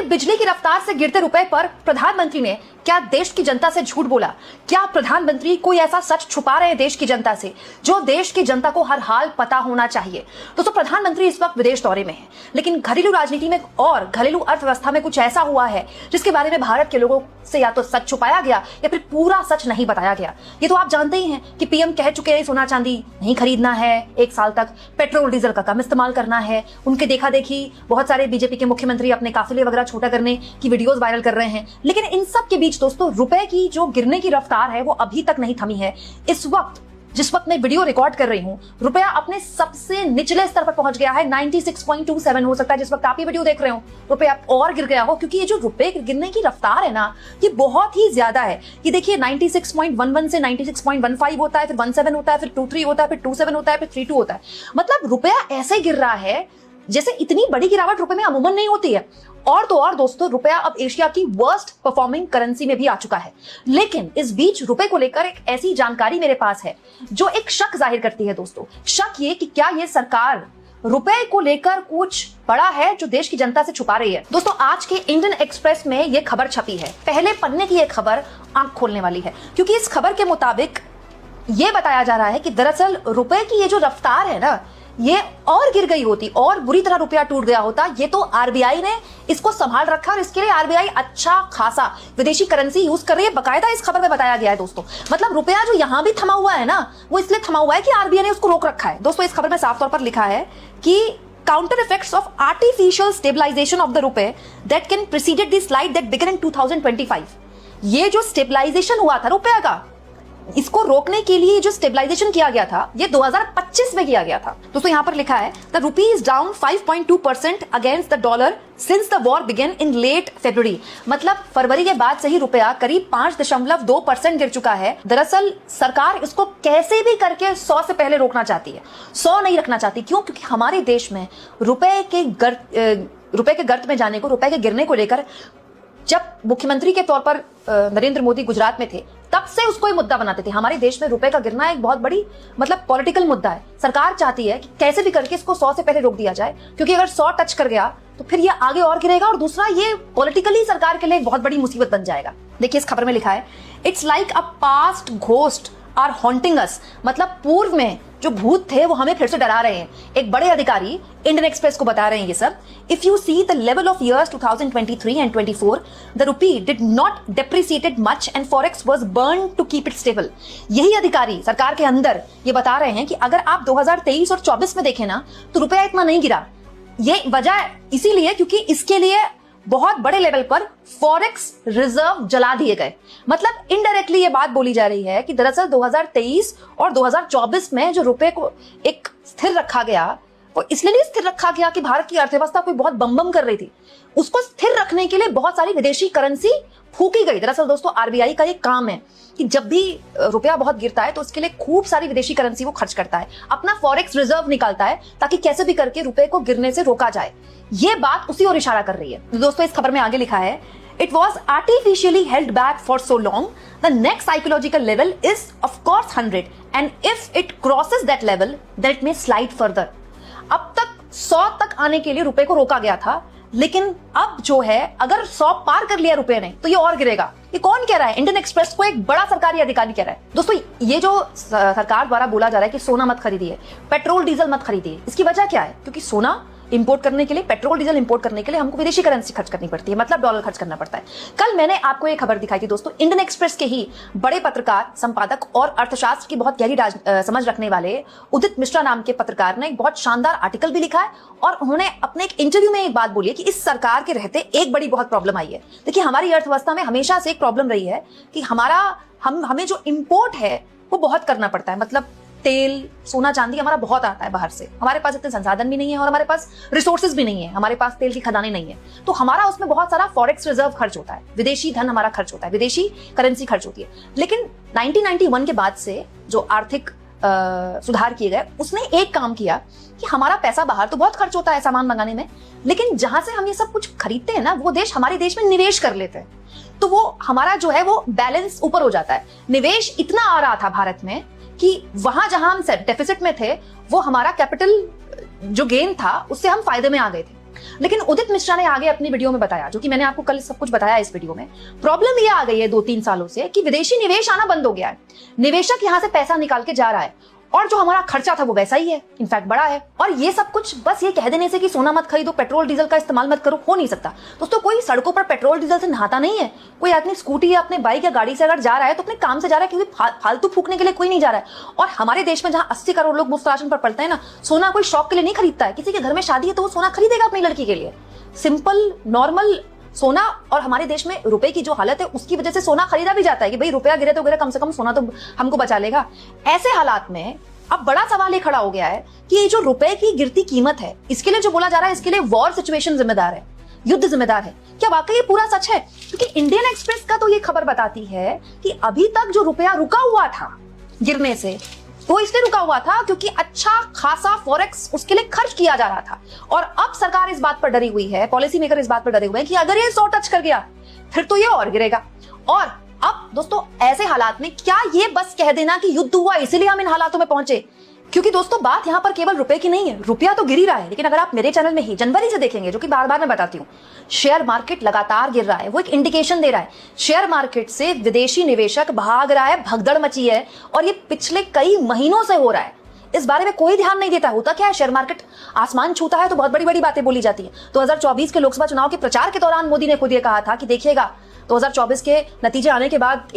आखिर बिजली की रफ्तार से गिरते रुपए पर प्रधानमंत्री ने क्या देश की जनता से झूठ बोला? क्या प्रधानमंत्री कोई ऐसा सच छुपा रहे हैं देश की जनता से जो देश की जनता को हर हाल पता होना चाहिए? दोस्तों, प्रधानमंत्री इस वक्त विदेश दौरे में है, लेकिन घरेलू राजनीति में और घरेलू अर्थव्यवस्था में कुछ ऐसा हुआ है जिसके बारे में भारत के लोगों से या तो सच छुपाया गया या फिर पूरा सच नहीं बताया गया। ये तो आप जानते ही हैं कि पीएम कह चुके हैं सोना चांदी नहीं खरीदना है, 1 साल तक पेट्रोल डीजल का कम इस्तेमाल करना है। उनके देखा देखी बहुत सारे बीजेपी के मुख्यमंत्री अपने काफिले वगैरह छोटा करने की वीडियोस वायरल कर रहे हैं। लेकिन इन सब के बीच दोस्तों, रुपए की जो गिरने की रफ्तार है वो अभी तक नहीं थमी है। इस वक्त जिस वक्त मैं वीडियो रिकॉर्ड कर रही हूं, रुपया अपने सबसे निचले स्तर पर पहुंच गया है। 96.27 हो सकता है जिस वक्त आप ये वीडियो देख रहे हो रुपया और गिर गया हो, क्योंकि ये जो रुपए गिरने की रफ्तार है ना, ये बहुत ही ज्यादा है। ये देखिए 96.11 से 96.15 होता है, फिर 17 होता है, फिर 23 होता है, फिर 27 होता है, फिर 32 होता है। मतलब रुपया ऐसे गिर रहा है जैसे इतनी बड़ी गिरावट रुपए में अमूमन नहीं होती है। और तो और दोस्तों, रुपया अब एशिया की वर्स्ट परफॉर्मिंग करेंसी में भी आ चुका है। लेकिन इस बीच रुपए को लेकर एक ऐसी जानकारी मेरे पास है जो एक शक जाहिर करती है दोस्तों। शक ये कि क्या ये सरकार रुपए को लेकर कुछ बड़ा है जो देश की जनता से छुपा रही है। दोस्तों, आज के इंडियन एक्सप्रेस में ये खबर छपी है। पहले पन्ने की ये खबर आंख खोलने वाली है, क्योंकि इस खबर के मुताबिक ये बताया जा रहा है कि दरअसल रुपए की ये जो रफ्तार है ना, ये और गिर गई होती और बुरी तरह रुपया टूट गया होता। ये तो आरबीआई ने इसको संभाल रखा और इसके लिए आरबीआई अच्छा खासा विदेशी करेंसी यूज कर रही है। बकायदा इस खबर में बताया गया है दोस्तों। मतलब रुपया जो यहां भी थमा हुआ है ना, वो इसलिए थमा हुआ है कि आरबीआई ने उसको रोक रखा है। दोस्तों, इस खबर में साफ तौर पर लिखा है कि counter effects of artificial stabilization of the rupee that can preceded the slide that began in 2025। ये जो स्टेबलाइजेशन हुआ था रुपया का, इसको रोकने के लिए जो स्टेबलाइजेशन किया गया था, ये 2025 में किया गया था। दोस्तों, यहां पर लिखा है the rupee is down 5.2% against the dollar since the war began in late February. मतलब फरवरी के बाद से ही रुपया करीब 5.2% गिर चुका है। दरअसल सरकार इसको कैसे भी करके 100 से पहले रोकना चाहती है, 100 नहीं रखना चाहती। क्यों? क्योंकि हमारे देश में रुपए के गर्त में जाने को, रुपए के गिरने को लेकर जब मुख्यमंत्री के तौर पर नरेंद्र मोदी गुजरात में थे, तब से उसको एक मुद्दा बनाते थे। हमारे देश में रुपए का गिरना एक बहुत बड़ी मतलब पॉलिटिकल मुद्दा है। सरकार चाहती है कि कैसे भी करके इसको 100 से पहले रोक दिया जाए, क्योंकि अगर 100 टच कर गया तो फिर ये आगे और गिरेगा और दूसरा ये पॉलिटिकली सरकार के लिए एक बहुत बड़ी मुसीबत बन जाएगा। देखिए, इस खबर में लिखा है it's like a past ghost are haunting us. मतलब पूर्व में जो भूत थे वो हमें फिर से डरा रहे हैं। एक बड़े अधिकारी इंडियन एक्सप्रेस को बता रहे हैं ये सब। If you see the level of years 2023 and 24, the rupee did not depreciated much and forex was burn to keep it stable. यही अधिकारी सरकार के अंदर ये बता रहे हैं कि अगर आप 2023 और 24 में देखें ना, तो रुपया इतना नहीं गिरा। ये वजह इसीलिए क्योंकि इसके लिए बहुत बड़े लेवल पर फॉरेक्स रिजर्व जला दिए गए। मतलब इनडायरेक्टली ये बात बोली जा रही है कि दरअसल 2023 और 2024 में जो रुपए को एक स्थिर रखा गया, वो इसलिए नहीं स्थिर रखा गया कि भारत की अर्थव्यवस्था कोई बहुत बम कर रही थी। उसको स्थिर रखने के लिए बहुत सारी विदेशी करेंसी फूकी गई। दरअसल दोस्तों, आरबीआई का ये काम है कि जब भी रुपया बहुत गिरता है तो उसके लिए खूब सारी विदेशी करेंसी वो खर्च करता है, अपना फॉरेक्स रिजर्व निकालता है ताकि कैसे भी करके रुपए को गिरने से रोका जाए। ये बात उसी ओर इशारा कर रही है। दोस्तों, इस खबर में आगे लिखा है it was artificially held back for so long, the next psychological level is of course 100 and if it crosses that level then it may slide further. अब तक 100 तक आने के लिए रुपए को रोका गया था, लेकिन अब जो है अगर 100 पार कर लिया रुपए ने तो ये और गिरेगा। ये कौन कह रहा है? इंडियन एक्सप्रेस को एक बड़ा सरकारी अधिकारी कह रहा है। दोस्तों, ये जो सरकार द्वारा बोला जा रहा है कि सोना मत खरीदिए, पेट्रोल डीजल मत खरीदिए, इसकी वजह क्या है? क्योंकि सोना इंपोर्ट करने के लिए, पेट्रोल डीजल इंपोर्ट करने के लिए हमको विदेशी करेंसी खर्च करनी पड़ती है, मतलब डॉलर खर्च करना पड़ता है। कल मैंने आपको एक खबर दिखाई थी दोस्तों, इंडियन एक्सप्रेस के ही बड़े पत्रकार, संपादक और अर्थशास्त्र की बहुत गहरी समझ रखने वाले उदित मिश्रा नाम के पत्रकार ने एक बहुत शानदार आर्टिकल भी लिखा है और उन्होंने अपने एक इंटरव्यू में एक बात बोली है कि इस सरकार के रहते एक बड़ी बहुत प्रॉब्लम आई है। देखिए, हमारी अर्थव्यवस्था में हमेशा से एक प्रॉब्लम रही है कि हमें जो इंपोर्ट है वो बहुत करना पड़ता है। मतलब तेल, सोना चांदी हमारा बहुत आता है बाहर से, हमारे पास इतने संसाधन भी नहीं है और हमारे पास रिसोर्सेज भी नहीं है, हमारे पास तेल की खदानें नहीं है, तो हमारा उसमें बहुत सारा फॉरेक्स रिजर्व खर्च होता है, विदेशी धन हमारा खर्च होता है, विदेशी करेंसी खर्च होती है। लेकिन 1991 के बाद से जो आर्थिक सुधार किए गए, उसने एक काम किया कि हमारा पैसा बाहर तो बहुत खर्च होता है सामान मंगाने में, लेकिन जहां से हम ये सब कुछ खरीदते हैं ना, वो देश हमारे देश में निवेश कर लेते हैं, तो वो हमारा जो है वो बैलेंस ऊपर हो जाता है। निवेश इतना आ रहा था भारत में कि वहां जहां हम डेफिसिट में थे, वो हमारा कैपिटल जो गेन था उससे हम फायदे में आ गए थे। लेकिन उदित मिश्रा ने आगे अपनी वीडियो में बताया, जो कि मैंने आपको कल सब कुछ बताया इस वीडियो में, प्रॉब्लम ये आ गई है 2-3 सालों से कि विदेशी निवेश आना बंद हो गया है। निवेशक यहां से पैसा निकाल के जा रहा है और जो हमारा खर्चा था वो वैसा ही है, इनफैक्ट बड़ा है। और ये सब कुछ बस ये कह देने से कि सोना मत खरीदो, पेट्रोल डीजल का इस्तेमाल मत करो, हो नहीं सकता। दोस्तों, कोई सड़कों पर पेट्रोल डीजल से नहाता नहीं है। कोई आदमी स्कूटी या अपने बाइक या गाड़ी से अगर जा रहा है तो अपने काम से जा रहा है, क्योंकि फालतू फूकने के लिए कोई नहीं जा रहा है। और हमारे देश में जहां 80 करोड़ लोग मुफ्त राशन पर पड़ते हैं ना, सोना कोई शौक के लिए नहीं खरीदता है। किसी के घर में शादी है तो वो सोना खरीदेगा अपनी लड़की के लिए, सिंपल नॉर्मल सोना। और हमारे देश में रुपए की जो हालत है उसकी वजह से सोना खरीदा भी जाता है कि भाई रुपया गिरे तो गिरे, कम से कम सोना तो हमको बचा लेगा। ऐसे हालात में अब बड़ा सवाल ये खड़ा हो गया है कि ये जो रुपए की गिरती कीमत है, इसके लिए जो बोला जा रहा है, इसके लिए वॉर सिचुएशन जिम्मेदार है, युद्ध जिम्मेदार है। क्या वाकई ये पूरा सच है? क्योंकि इंडियन एक्सप्रेस का तो ये खबर बताती है कि अभी तक जो रुपया रुका हुआ था गिरने से, वो इसलिए रुका हुआ था क्योंकि अच्छा खासा फॉरेक्स उसके लिए खर्च किया जा रहा था। और अब सरकार इस बात पर डरी हुई है, पॉलिसी मेकर इस बात पर डरे हुए हैं कि अगर ये 100 टच कर गया फिर तो ये और गिरेगा। और अब दोस्तों, ऐसे हालात में क्या ये बस कह देना कि युद्ध हुआ इसीलिए हम इन हालातों में पहुंचे? क्योंकि दोस्तों, बात यहां पर केवल रुपए की नहीं है। रुपया तो गिर ही रहा है, लेकिन अगर आप मेरे चैनल में ही जनवरी से देखेंगे, जो कि बार बार मैं बताती हूँ, शेयर मार्केट लगातार गिर रहा है। वो एक इंडिकेशन दे रहा है, शेयर मार्केट से विदेशी निवेशक भाग रहा है, भगदड़ मची है। और ये पिछले कई महीनों से हो रहा है। इस बारे में कोई ध्यान नहीं देता। होता क्या है, शेयर मार्केट आसमान छूता है तो बहुत बड़ी बड़ी बातें बोली जाती है। 2024 के लोकसभा चुनाव के प्रचार के दौरान मोदी ने खुद ये कहा था कि देखिएगा 2024 के नतीजे आने के बाद